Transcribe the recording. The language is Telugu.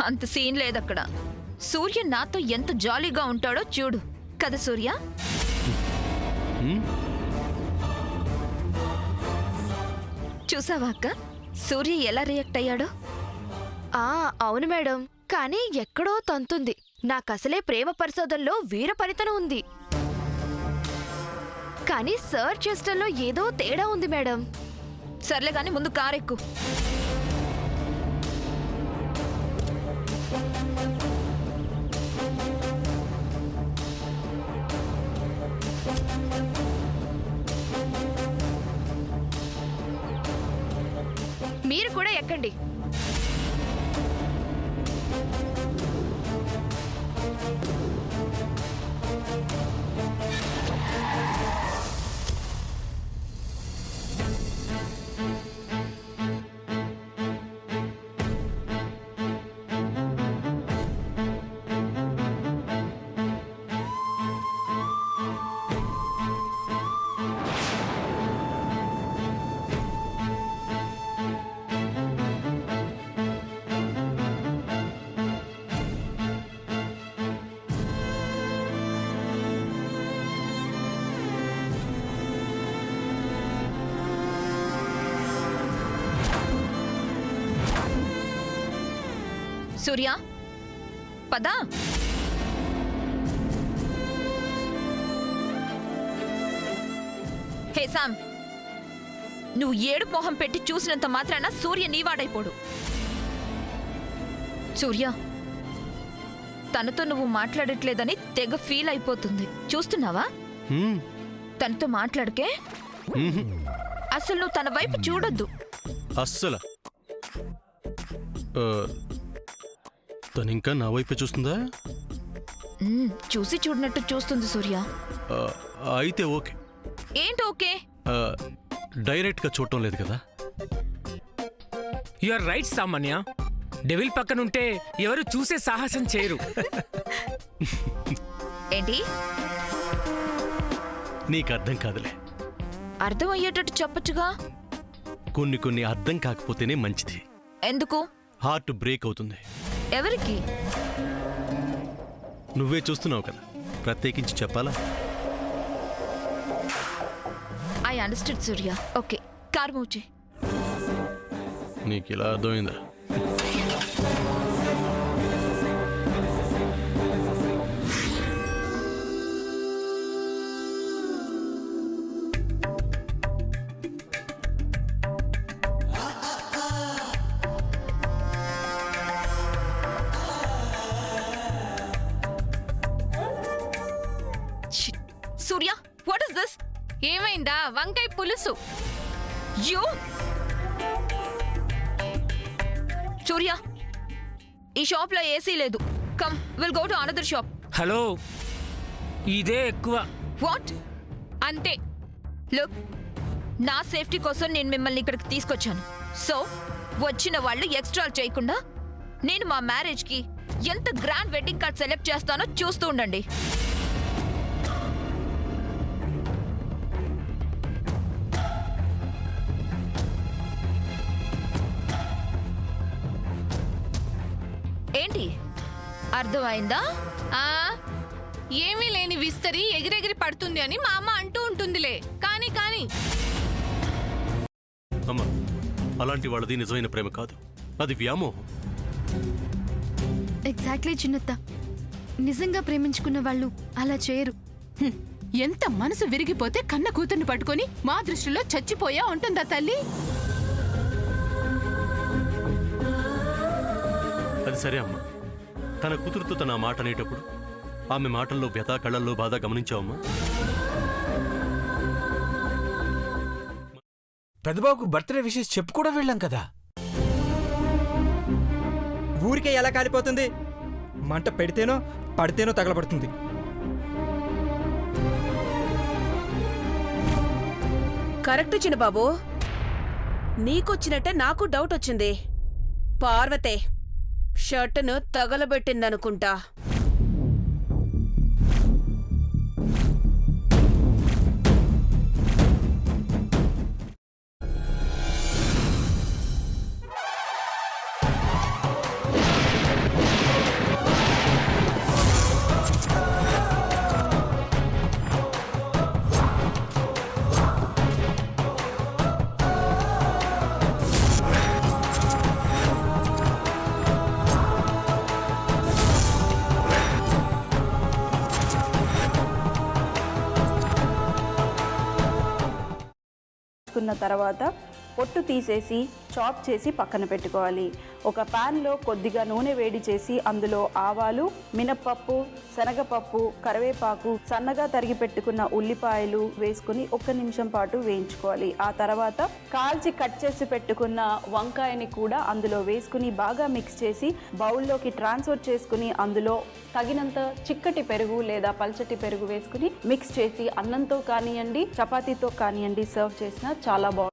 అంత సీన్ లేదక్కడ. సూర్య నాతో ఎంత జాలీగా ఉంటాడో చూడు కదా సూర్య. చూసావా అక్క, సూర్య ఎలా రియాక్ట్ అయ్యాడో? అవును మేడం, కానీ ఎక్కడో తంతుంది. నాకసలే ప్రేమ పరిశోధనలో వీర పరితనం ఉంది, కానీ సర్ చేష్టల్లో ఏదో తేడా ఉంది మేడం. సర్లే గాని ముందు కారెక్కు. మీరు కూడా ఎక్కండి. సూర్య పదా. హే సామ్, నువ్వు ఏడు మొహం పెట్టి చూసినంత మాత్రాన సూర్య నీవాడైపోడు. సూర్య తనతో నువ్వు మాట్లాడట్లేదని తెగ ఫీల్ అయిపోతుంది, చూస్తున్నావా? తనతో మాట్లాడకే. అసలు నువ్వు తన వైపు చూడొద్దు అస్సలు. తనింకా నా వైపే చూస్తుందా? చూసి చూడనట్టు చూస్తుంది సూర్య. అయితే ఓకే. ఏంటి ఓకే? డైరెక్ట్ గా చూడటం లేదు కదా. యు ఆర్ రైట్ సామాన్య. డెవిల్ పక్కనుంటే ఎవరు చూసే సాహసం చేయరు. ఏంటి? నీకు అర్థం కాదులే. అర్థం అయ్యేటట్టు చెప్పచ్చుగా. కొన్ని అర్థం కాకపోతేనే మంచిది. ఎందుకు? హార్ట్ బ్రేక్ అవుతుంది. ఎవరికి? నువ్వే చూస్తున్నావు కదా, ప్రత్యేకించి చెప్పాలా? I understood Surya. Okay, car move చేయి. నీకు ఇలా అర్థమైందా? సూర్య, వాట్ ఇస్ దిస్? ఏమైందా? వంకాయ పులుసు. యూ సూర్య, ఈ షాప్ లో ఏసీ లేదు. Come, will go to another shop. Hello, ఇదే ఎక్కువ. వాట్? అంతే. లుక్, నా సేఫ్టీ కోసం నేను మిమ్మల్ని ఇక్కడికి తీసుకొచ్చాను. సో వచ్చిన వాళ్ళు ఎక్స్ట్రా చేయకుండా నేను మా మ్యారేజ్ కి ఎంత గ్రాండ్ వెడ్డింగ్ కార్డ్ సెలెక్ట్ చేస్తానో చూస్తూ ఉండండి. ఏంటి, అర్థమైందా? ఏమీ లేని విస్తరి ఎగిరెగిరి పడుతుంది అని మా అమ్మ అంటూ ఉంటుందిలే. కానీ అమ్మా, అలాంటి వాళ్ళది నిజమైన ప్రేమ కాదు, అది వ్యామోహం. ఎగ్జాక్ట్లీ చిన్నత్త, నిజంగా ప్రేమించుకున్న వాళ్ళు అలా చేయరు. ఎంత మనసు విరిగిపోతే కన్న కూతుర్ని పట్టుకొని మా దృష్టిలో చచ్చిపోయా ఉంటుందా తల్లి? అది సరే అమ్మా, తన కూతురుతో తన మాట అనేటప్పుడు ఆమె మాటల్లో వ్యథ, కళ్ళల్లో బాధ గమనించావమ్మా? పెద్దబాబుకు బర్త్డే విషెస్ చెప్పు కూడా వెళ్ళాం కదా. ఊరికే ఎలా కాలిపోతుంది? మంట పెడితేనో పడితేనో తగలబడుతుంది. కరెక్ట్ చిన్నబాబు, నీకొచ్చినట్టే నాకు డౌట్ వచ్చింది. పార్వతే షర్టును తగలబెట్టిందనుకుంటా. పెట్టుకున్న తర్వాత పొట్టు తీసేసి చాప్ చేసి పక్కన పెట్టుకోవాలి. ఒక ప్యాన్లో కొద్దిగా నూనె వేడి చేసి అందులో ఆవాలు, మినప్పప్పు, శనగపప్పు, కరివేపాకు, సన్నగా తరిగి పెట్టుకున్న ఉల్లిపాయలు వేసుకుని 1 నిమిషం పాటు వేయించుకోవాలి. ఆ తర్వాత కాల్చి కట్ చేసి పెట్టుకున్న వంకాయని కూడా అందులో వేసుకుని బాగా మిక్స్ చేసి బౌల్లోకి ట్రాన్స్ఫర్ చేసుకుని అందులో తగినంత చిక్కటి పెరుగు లేదా పల్చటి పెరుగు వేసుకుని మిక్స్ చేసి అన్నంతో కానివ్వండి, చపాతీతో కానివ్వండి సర్వ్ చేసినా చాలా బాగుంటుంది.